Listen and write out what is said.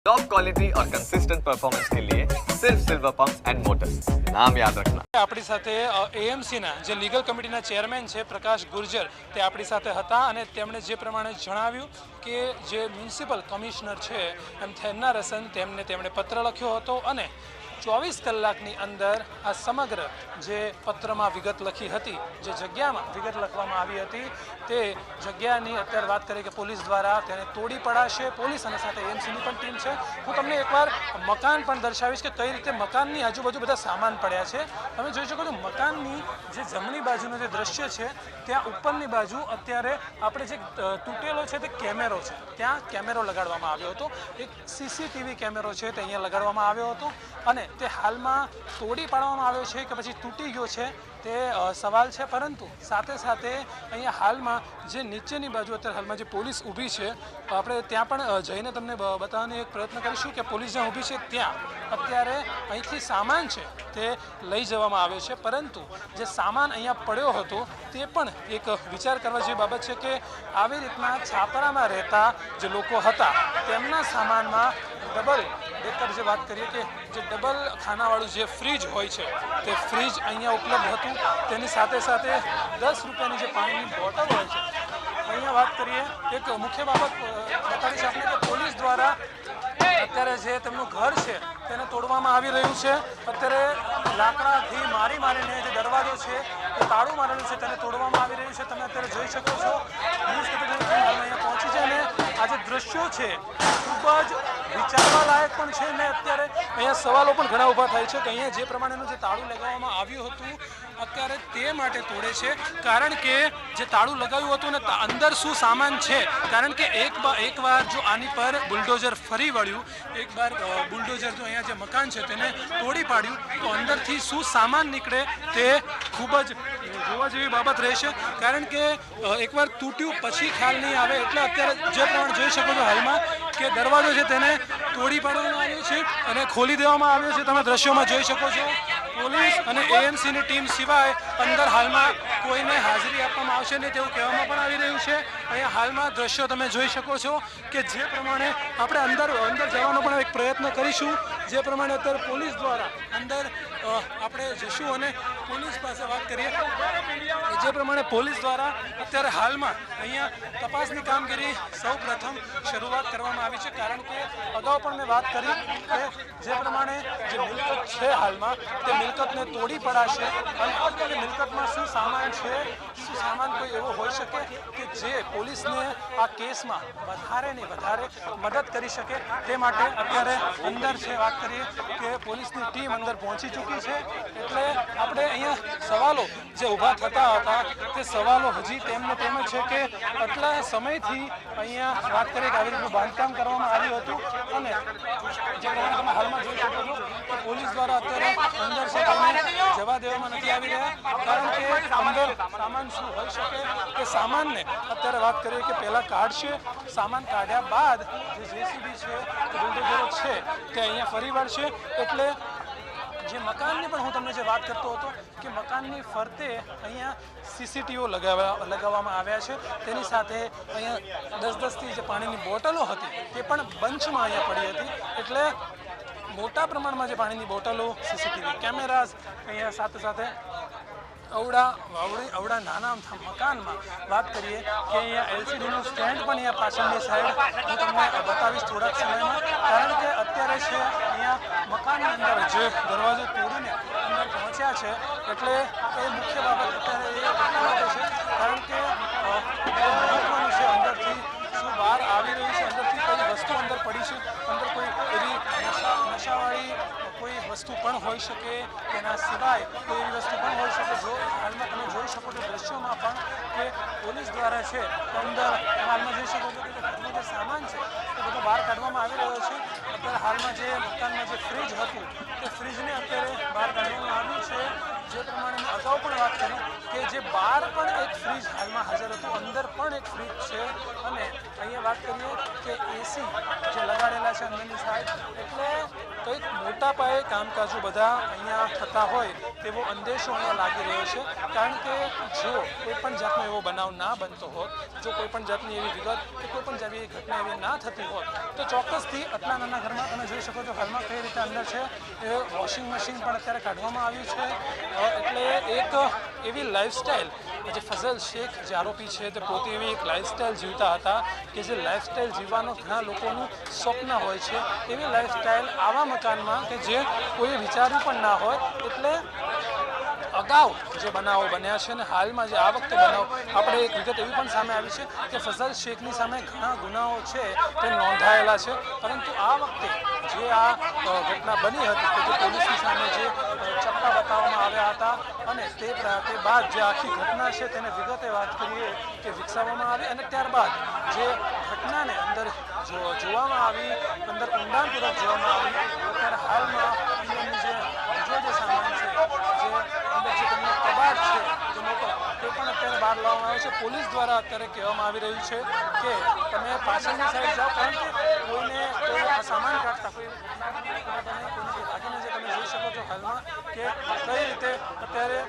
Top quality और consistent performance के लिए सिर्फ सिल्वर पंप्स एंड मोटर्स, नाम याद रखना। આપણી સાથે એએમસીના જે લીગલ કમિટીના ચેરમેન છે પ્રકાશ ગુર્જર, તે આપણી સાથે હતા અને તેમણે જે પ્રમાણે જણાવ્યું કે જે મ્યુનિસિપલ કમિશનર છે એમ થેન્ના રસન તેમણે પત્ર લખ્યો હતો અને 24 કલાકની અંદર આ સમગ્ર જે પત્રમાં વિગત લખી હતી, જે જગ્યામાં વિગત લખવામાં આવી હતી, તે જગ્યાની અત્યારે વાત કરીએ કે પોલીસ દ્વારા તેને તોડી પડાશે. પોલીસ અને સાથે એએમસીની પણ ટીમ છે. હું તમને એકવાર મકાન પણ દર્શાવીશ કે કઈ રીતે મકાનની આજુબાજુ બધા સામાન પડ્યા છે. તમે જોઈ શકો છો મકાનની જે જમણી બાજુનું જે દ્રશ્ય છે ત્યાં ઉપરની બાજુ અત્યારે આપણે જે તૂટેલો છે તે કેમેરો છે, ત્યાં કેમેરો લગાડવામાં આવ્યો હતો. એક સીસીટીવી કેમેરો છે તે અહીંયા લગાડવામાં આવ્યો હતો અને તે હાલમાં તોડી પાડવામાં આવ્યો છે કે પછી તૂટી ગયો છે તે સવાલ છે. પરંતુ સાથે સાથે અહીંયા હાલમાં જે નીચેની બાજુ અત્યારે હાલમાં જે પોલીસ ઊભી છે, આપણે ત્યાં પણ જઈને તમને બતાવવાનો એક પ્રયત્ન કરીશું કે પોલીસ જ્યાં ઊભી છે ત્યાં અત્યારે અહીંથી સામાન છે તે લઈ જવામાં આવ્યો છે. પરંતુ જે સામાન અહીંયા પડ્યો હતો તે પણ એક વિચાર કરવા જેવી બાબત છે કે આવી રીતના છાપરામાં રહેતા જે લોકો હતા તેમના સામાનમાં ડબલ ડેકર જે વાત કરીએ કે જે ડબલ ખાનાવાળું જે ફ્રીજ હોય છે તે ફ્રીજ અહીંયા ઉપલબ્ધ હતું. તેની સાથે સાથે 10 રૂપિયાની જે પાણીની બોટલ હોય છે. અહીંયા વાત કરીએ એક મુખ્ય બાબત બતાવીશ આપણે કે પોલીસ દ્વારા અત્યારે જે તેમનું ઘર છે તેને તોડવામાં આવી રહ્યું છે. અત્યારે લાકડાથી મારીને જે દરવાજો છે એ તાળું મારેલું છે તેને તોડવામાં આવી રહ્યું છે. તમે અત્યારે જોઈ શકો છો ન્યૂઝ કેપિટલ અહીંયા પહોંચી છે અને આ જે દ્રશ્યો છે ખૂબ જ વિચારવા લાયક પણ છે ને અત્યારે અહીંયા સવાલો પણ ઘણા ઊભા થાય છે કે અહીંયા જે પ્રમાણેનું જે તાળું લગાવવામાં આવ્યું હતું અત્યારે તે માટે તોડે છે. કારણ કે જે તાળું લગાવ્યું હતું ને અંદર શું સામાન છે, કારણ કે એકવાર જો આની પર બુલડોઝર ફરી વળ્યું, એકવાર બુલડોઝર જો અહીંયા જે મકાન છે તેને તોડી પાડ્યું તો અંદરથી શું સામાન નીકળે તે ખૂબ જ જોવા જેવી બાબત રહેશે. કારણ કે એકવાર તૂટ્યું પછી ખ્યાલ નહીં આવે. એટલે અત્યારે જે પ્રમાણે જોઈ શકો છો હાલમાં કે દરવાજો છે તેને તોડી પાડવામાં આવ્યો છે અને ખોલી દેવામાં આવ્યો છે. તમે દ્રશ્યોમાં જોઈ શકો છો પોલીસ અને એએમસીની ટીમ સિવાય અંદર હાલમાં કોઈને હાજરી આપવામાં આવશે નહીં તેવું કહેવામાં પણ આવી રહ્યું છે. અહીંયા હાલમાં દ્રશ્યો તમે જોઈ શકો છો કે જે પ્રમાણે આપણે અંદર જવાનો પણ એક પ્રયત્ન કરીશું. જે પ્રમાણે અત્યારે પોલીસ દ્વારા અંદર આપણે જઈશું અને પોલીસ પાસે વાત કરીએ જે પ્રમાણે પોલીસ દ્વારા અત્યારે હાલમાં અહીંયા તપાસની કામગીરી સૌ પ્રથમ શરૂઆત કરવામાં આવી છે. કારણ કે અગાઉ પણ મેં વાત કરી કે જે પ્રમાણે જે મિલકત છે હાલમાં તે મિલકતને તોડી પડાશે અને અત્યારે મિલકતમાં શું સામાન છે, શું સામાન કોઈ એવો હોઈ શકે કે જે પોલીસને આ કેસમાં વધારે મદદ કરી શકે. તે માટે અત્યારે અંદર છે વાત કરીએ કે પોલીસની ટીમ અંદર પહોંચી ચૂકી છે. એટલે આપણે અહીંયા સવાલો જે ઊભા થતા હતા તે સવાલો હજી તેમને તેમ જ છે કે આટલા સમયથી અહીંયા વાત કરીએ કે આવી રીતનું બાંધકામ કરવામાં આવ્યું હતું અને જે પ્રમાણે તમે હાલમાં જોઈ શકો છો કે પોલીસ દ્વારા અત્યારે અંદર છે તેને જવા દેવામાં નથી આવી રહ્યા. કારણ કે અંદર સામાન શું હોઈ શકે કે સામાનને અત્યારે વાત કરીએ કે પહેલાં કાઢશે, સામાન કાઢ્યા બાદ જે જેસીબી છે કે બુલડોઝરો છે તે અહીંયા ફરી વળશે. એટલે જે મકાનની પણ હું તમને જે વાત કરતો હતો કે મકાનની ફરતે અહીંયા સીસીટીવીઓ લગાવવામાં આવ્યા છે. તેની સાથે અહીંયા 10-10થી જે પાણીની બોટલો હતી તે પણ બંચમાં અહીંયા પડી હતી. એટલે મોટા પ્રમાણમાં જે પાણીની બોટલો, સીસીટીવી કેમેરાઝ અહીંયા સાથે અવડા નાના મકાનમાં વાત કરીએ કે અહીંયા એલસીડીનું સ્ટેન્ડ પણ અહીંયા પાછળની સાઈડ હું તમને બતાવીશ થોડાક સમયમાં. કારણ કે અત્યારે છે અહીંયા મકાનની અંદર જે દરવાજો તોડીને અંદર પહોંચ્યા છે એટલે એ મુખ્ય બાબત અત્યારે એ એટલા માટે છે કારણ કે મહત્વનું છે અંદરથી શું બહાર આવી રહ્યું છે, અંદરથી કઈ વસ્તુ અંદર પડી છે, અંદર કોઈ એવી નશાવાળી કોઈ વસ્તુ પણ હોઈ શકે, તેના સિવાય કોઈ એવી વસ્તુ પણ હોઈ શકે. જો હાલમાં તમે જોઈ શકો છો દ્રશ્યોમાં પણ કે પોલીસ દ્વારા છે અંદર હાલમાં જોઈ શકો છો કે ઘરનો જે સામાન છે તે બધો બહાર કાઢવામાં આવી રહ્યો છે. અત્યારે હાલમાં જે મકાનમાં જે ફ્રીજ હતું તે ફ્રીજને અત્યારે બહાર કાઢવામાં આવ્યું છે. જે પ્રમાણે મેં અગાઉ પણ વાત કરી કે જે બહાર પણ એક ફ્રીજ હાલમાં હાજર હતું, અંદર પણ પણ એક ફ્રીજ છે અને અહીંયા વાત કરીએ કે એસી જે લગાડેલા છે અંદરની સાઈડ, એટલે કંઈક મોટા પાયે કામકાજો બધા અહીંયા થતા હોય તેવો અંદેશો અહીંયા લાગી રહ્યો છે. કારણ કે જો કોઈ પણ જાતનો એવો બનાવ ના બનતો હોત, જો કોઈ પણ જાતની એવી વિગત કે કોઈ પણ જાતની ઘટના એવી ના થતી હોત તો ચોક્કસથી આટલા નાના ઘરમાં તમે જોઈ શકો છો હાલમાં કઈ રીતે અંદર છે એ વોશિંગ મશીન પણ અત્યારે કાઢવામાં આવ્યું છે. એટલે એક એવી લાઈફસ્ટાઈલ જે ફઝલ શેખ જે આરોપી છે તે પોતે એવી એક લાઈફસ્ટાઈલ જીવતા હતા કે જે લાઈફસ્ટાઈલ જીવવાનો ઘણા લોકોનું સ્વપ્ન હોય છે. એવી લાઈફસ્ટાઈલ આવા મકાનમાં કે જે કોઈએ વિચાર્યું પણ ના હોય. એટલે અગાઉ જે બનાવો બન્યા છે અને હાલમાં જે આ વખતે બનાવ આપણે એક વિગત એવી પણ સામે આવી છે કે ફઝલ શેખની સામે ઘણા ગુનાઓ છે તે નોંધાયેલા છે, પરંતુ આ વખતે જે આ ઘટના બની હતી કે જે પોલીસની સામે જે ચપ્પા બતાવવામાં આવ્યા હતા અને તે બાદ જે આખી ઘટના છે તેને વિગતે વાત કરીએ કે વિકસાવવામાં આવી અને ત્યારબાદ જે ઘટનાને અંદર જોવામાં આવી, અંદર ઊંડાણપૂર્વક જોવામાં આવી. ત્યારે હાલમાં અંદરની જે બીજો જે સામાન છે, જે અંદર જે તમને કબાટ છે જે મોટો, તે પણ અત્યારે બહાર લાવવામાં આવ્યો છે. પોલીસ દ્વારા અત્યારે કહેવામાં આવી રહ્યું છે કે તમે પાછળની સાઈડ જાઓ, કારણ કે કોઈને કોઈ આ સામાન કાઢતા કોઈ ઘટના કોઈને ભાગીને જે તમે જોઈ શકો છો હાલમાં કે કઈ રીતે અત્યારે